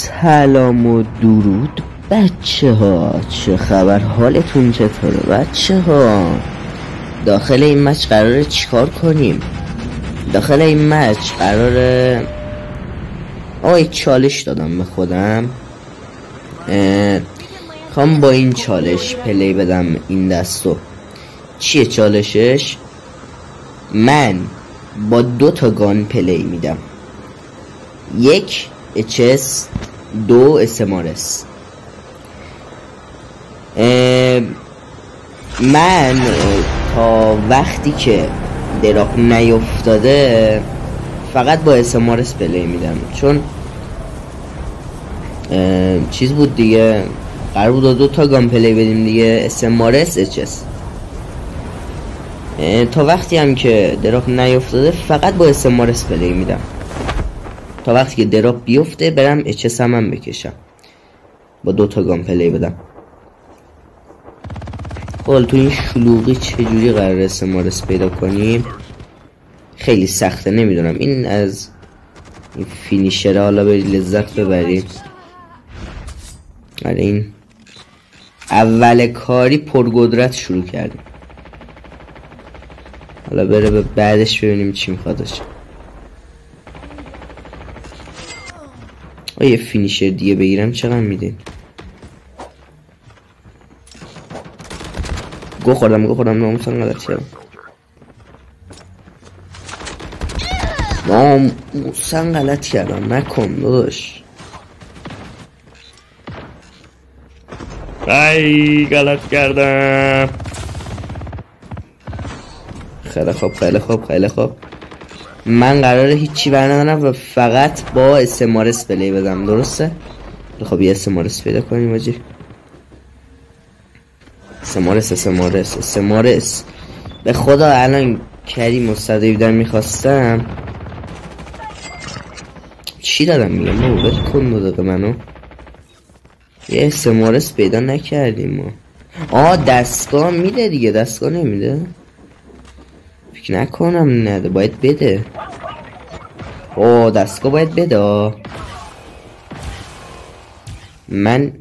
سلام و درود بچه ها، چه خبر؟ حالتون چطوره بچه ها؟ داخل این مچ قراره چیکار کنیم؟ داخل این مچ قراره یک چالش دادم به خودم، خوام با این چالش پلی بدم این دستو. چیه چالشش؟ من با 2 تا گان پلی میدم، 1 HS 2 SMRS. من تا وقتی که دراپ نیفتاده فقط با SMRS پلی میدم، چون چیز بود دیگه، قرار بود 2 تا گان پلی بدیم دیگه، SMRS HS. تا وقتی هم که دراپ نیفتاده فقط با SMRS پلی میدم، تا وقتی که دراپ بیفته برم HS هم بکشم، با 2 تا گان پلی بدم. حالا تو این شلوغی چجوری قراره SMRS پیدا کنیم؟ خیلی سخته، نمیدونم. این از این فینیشره حالا برید لذت ببریم. آره این اول کاری پرقدرت شروع کردیم، حالا بره به بعدش ببینیم چی میخوادش. یه فینیشر دیگه بگیرم چقدر میدین؟ گو خوردم ناموسن غلط کردم، ناموسن غلط کردم، نکن داداش. ای غلط کردم. خیلی خوب من قراره هیچی برندارم و فقط با SMRS پلی بدم، درسته؟ خب یه SMRS پیدا کنیم آجی. SMRS به خدا الان کریم و 117 میخواستم. چی دادم میگم؟ ول کن 2 دقیقه منو. یه SMRS پیدا نکردیم ما. دستگاه میده دیگه، دستگاه نمیده؟ فکر نکنم نده، باید بده. دستگاه باید بده. من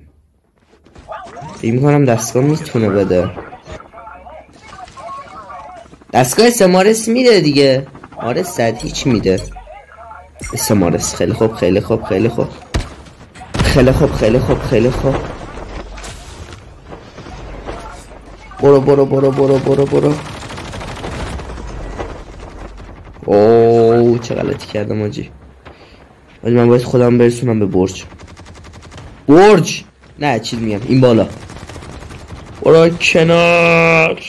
فکر میکنم دستگاه میتونه بده. دستگاه SMRS میده دیگه. آره 100 هیچ میده SMRS. خیلی خوب برو. چه غلطی کردم آجی. من باید خودم برسونم به برج. نه چیز میگم این بالا. برو کنار.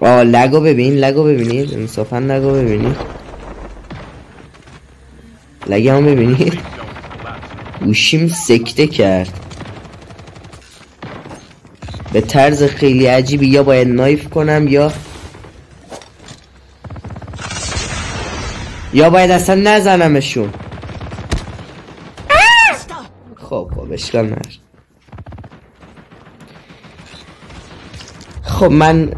لگو ببینید انصافا لگو ببینید. لگه هم ببینید. گوشیم سکته کرد به طرز خیلی عجیبی. یا باید نایف کنم یا باید اصلا نزنمشون. خب اشکال نداره. خب من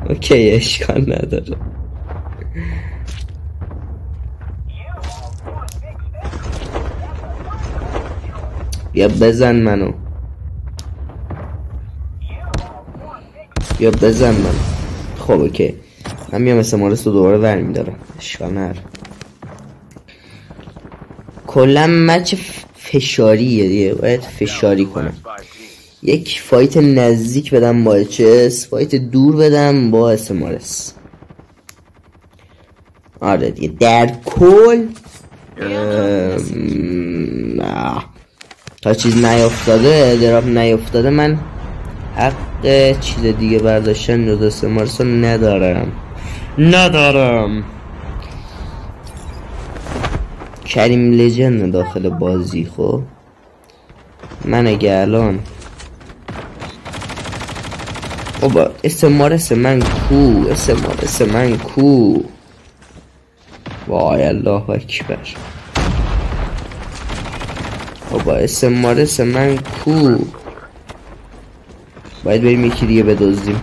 اوکی اشکال نداره. بیا بزن منو. خب اوکی من میام SMRS رو دوباره برمی دارم، اشکال نداره. کلا مچ فشاریه دیگه، باید فشاری کنم. یک فایت نزدیک بدم با HS، فایت دور بدم با SMRS. آره دیگه در کل تا چیز نیافتاده، دراپ نیافتاده، من حق چیز دیگه برداشتن جز SMRS ندارم. کریم لجند داخل بازی. خب من اگه الان SMRS من کو وای الله اکبر. SMRS من کو. باید بریم یکی دیگه بدزدیم.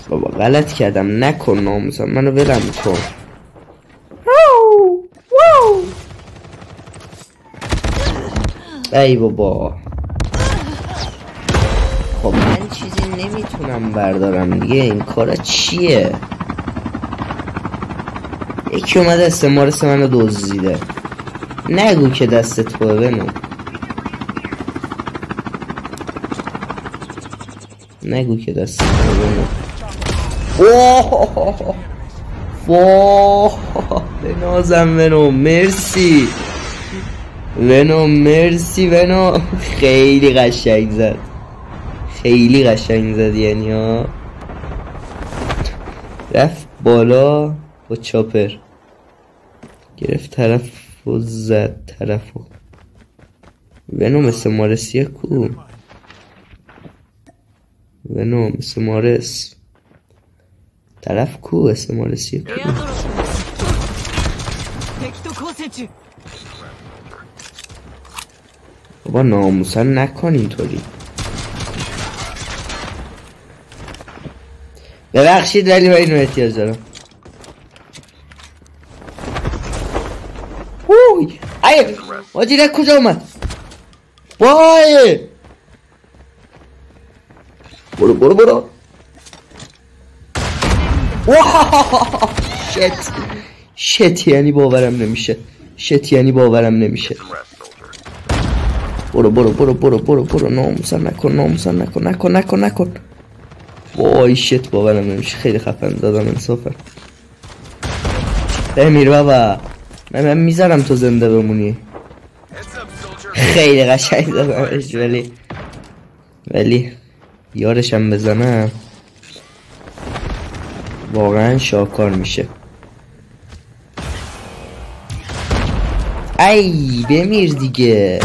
بابا غلط کردم، نکن ناموسم، منو ولم کن. ای بابا خب من چیزی نمیتونم بردارم دیگه، این کارا چیه؟ یکی اومده استمارس منو دزدیده. نگو که دست توه بنو، نگو که دست توه بنو. اوه واه بنازم ونو، مرسی ونو، مرسی ونو. خیلی قشنگ زد، خیلی قشنگ زد یعنی ها. رفت بالا با چاپر گرفت طرف و زد طرفو. ونو مثل مارسیه کو، ونو مثل مارس طرف کو، مثل مارسیه کو. بابا ناموسن نکن اینطوری. ببخشید ولی من اینو احتیاج دارم. اوی ای ماجیره کجا اومد؟ وای برو برو برو. شت شت یعنی باورم نمیشه، شت یعنی باورم نمیشه. برو برو برو برو برو برو. ناموسن نکن، ناموسن نکن، نکن نکن نکن. وای شت باورم نمیشه، خیلی خفن دادم انصافا. بمیر بابا، من میذارم تو زنده بمونی. خیلی قشنگ دادمش، ولی یارشم بزنم واقعا شاکار میشه. ای بمیر دیگه.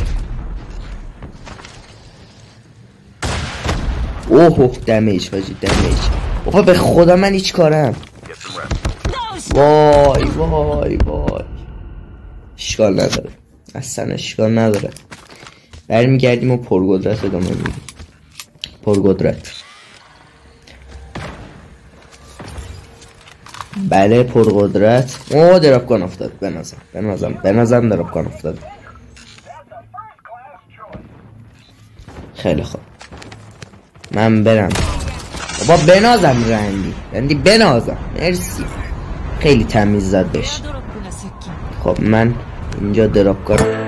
اوه دمیج حاجی، دمیج. بابا به خدا من هیچ کارم. وای وای وای. اشکال نداره، اصلا اشکال نداره. برمیگردیم و پرقدرت ادامه میدیم. پرقدرت. بله پرقدرت. اوه دراپگان افتاد. بنازم دراپگان افتاد. خیلی خوب من برم. بابا بنازم رندی بنازم. مرسی، خیلی تمیز زد بهش. خب من اینجا دراپ کنم.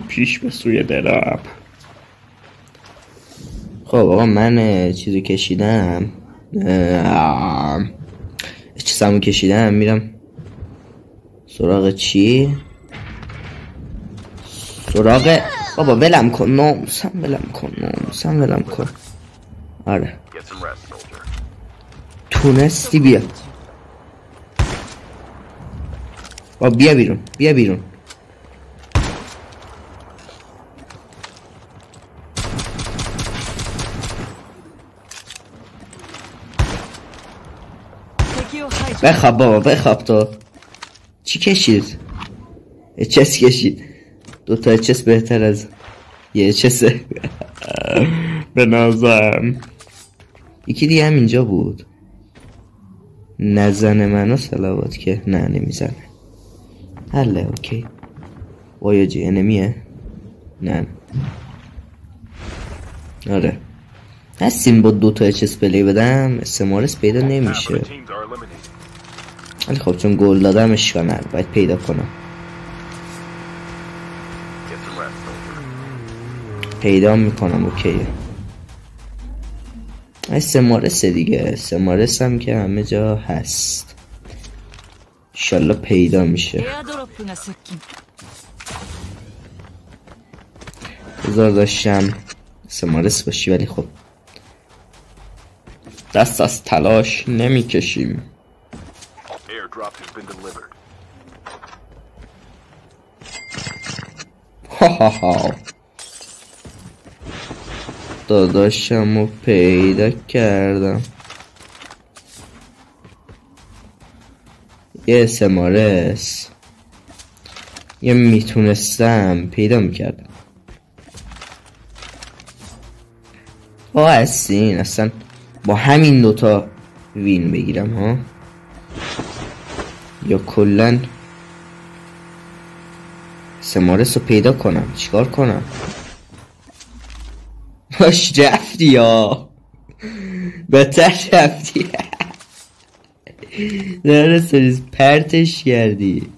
پیش به سوی دراپ. خب آقا من چیزی کشیدم، چیزمو کشیدم، میرم سراغ چی؟ سراغ بابا ولم کن، ناموسم ولم کن. آره تونستی بیا. بابا بیا بیرون. بخواب بابا بخواب. تو چی کشید؟ اچس کشید. 2 تا اچس بهتر از یه اچسه. به نظرم یکی دیگه هم اینجا بود. نزنه منو صلوات که نه نمیزنه. حله اوکی. وایاجی انمیه؟ نه آره هستیم با 2 تا اچس پلی بدم استمارس پیدا نمیشه. ولی خب چون گل دادم اشکال نداره باید پیدا کنم. پیدا میکنم اوکیه. استمارس دیگه. استمارس هم که همه جا هست. انشالله پیدا میشه. بذار داشتم استمارس باشی ولی خب دست از تلاش نمیکشیم. ها داداشم رو پیدا کردم. یه استمارس یه میتونستم پیدا میکردم. هستین اصلا با همین 2 تا وین بگیرم ها یا کلن استمارس رو پیدا کنم. چیکار کنم؟ باش رفتی یا بهتر رفتی. داره سریز پرتش کردی.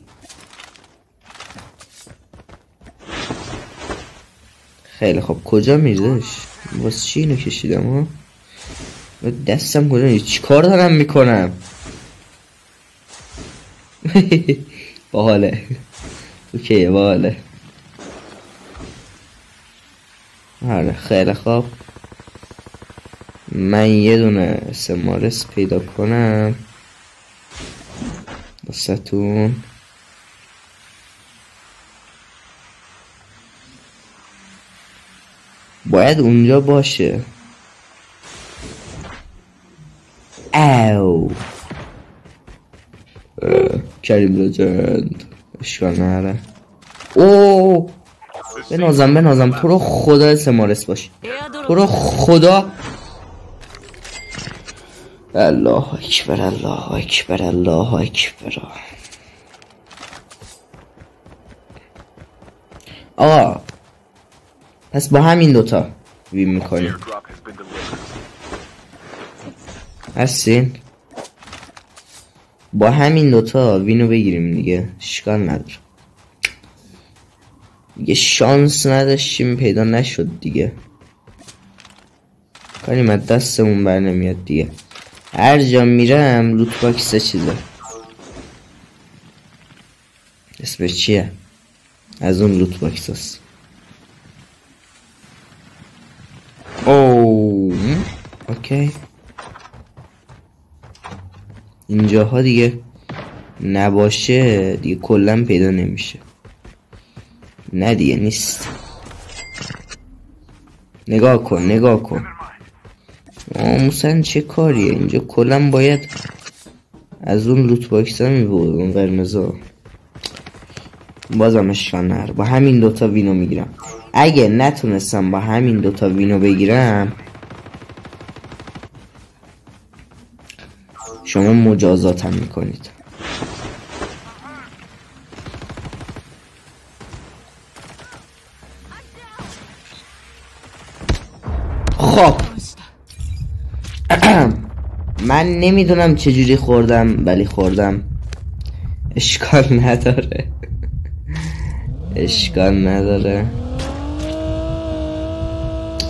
خیلی خب کجا میردش؟ واسه چی اینو کشیدم ها؟ دستم کجا؟ چی کار دارم میکنم؟ باحاله اوکی باحاله. آره خیلی خوب من یه دونه استمارس پیدا کنم واسه‌تون. باید اونجا باشه. او کریم لجند اشکال نره. او بنازم تو رو خدا استمارس باش. تو رو خدا. الله اکبر الله اکبر الله اکبر. آقا پس با همین 2 تا وین میکنیم. هستین؟ با همین 2 تا وینو بگیریم دیگه. اشکال نداره. دیگه شانس نداشتیم پیدا نشد دیگه. کاریم از دستمون بر نمیاد دیگه. هر جا میرم لوت باکس چیزه. اسمش چیه؟ از اون لوت باکس هست. اوکی اینجاها دیگه نباشه دیگه کلا پیدا نمیشه. نه دیگه نیست. نگاه کن موسن چه کاریه اینجا؟ کلا باید از اون لوت باکس ها میبود. اون قرمزا بازم اشکال نره. با همین 2 تا وینو میگیرم. اگه نتونستم با همین 2 تا وینو بگیرم شما مجازاتم میکنید. خب من نمیدونم چجوری خوردم ولی خوردم. اشکال نداره. اشکال نداره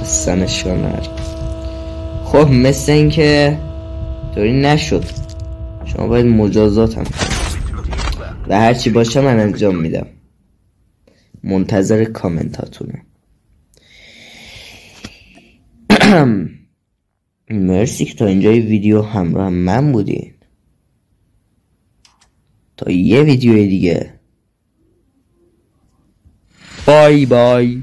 اصلا اشکال نداره. خب مثل این که طوری نشد. شما باید مجازاتم و هرچی باشه من انجام میدم. منتظر کامنتاتونه. مرسی که تا اینجای ویدیو همراه من بودین. تا یه ویدیو دیگه. بای بای.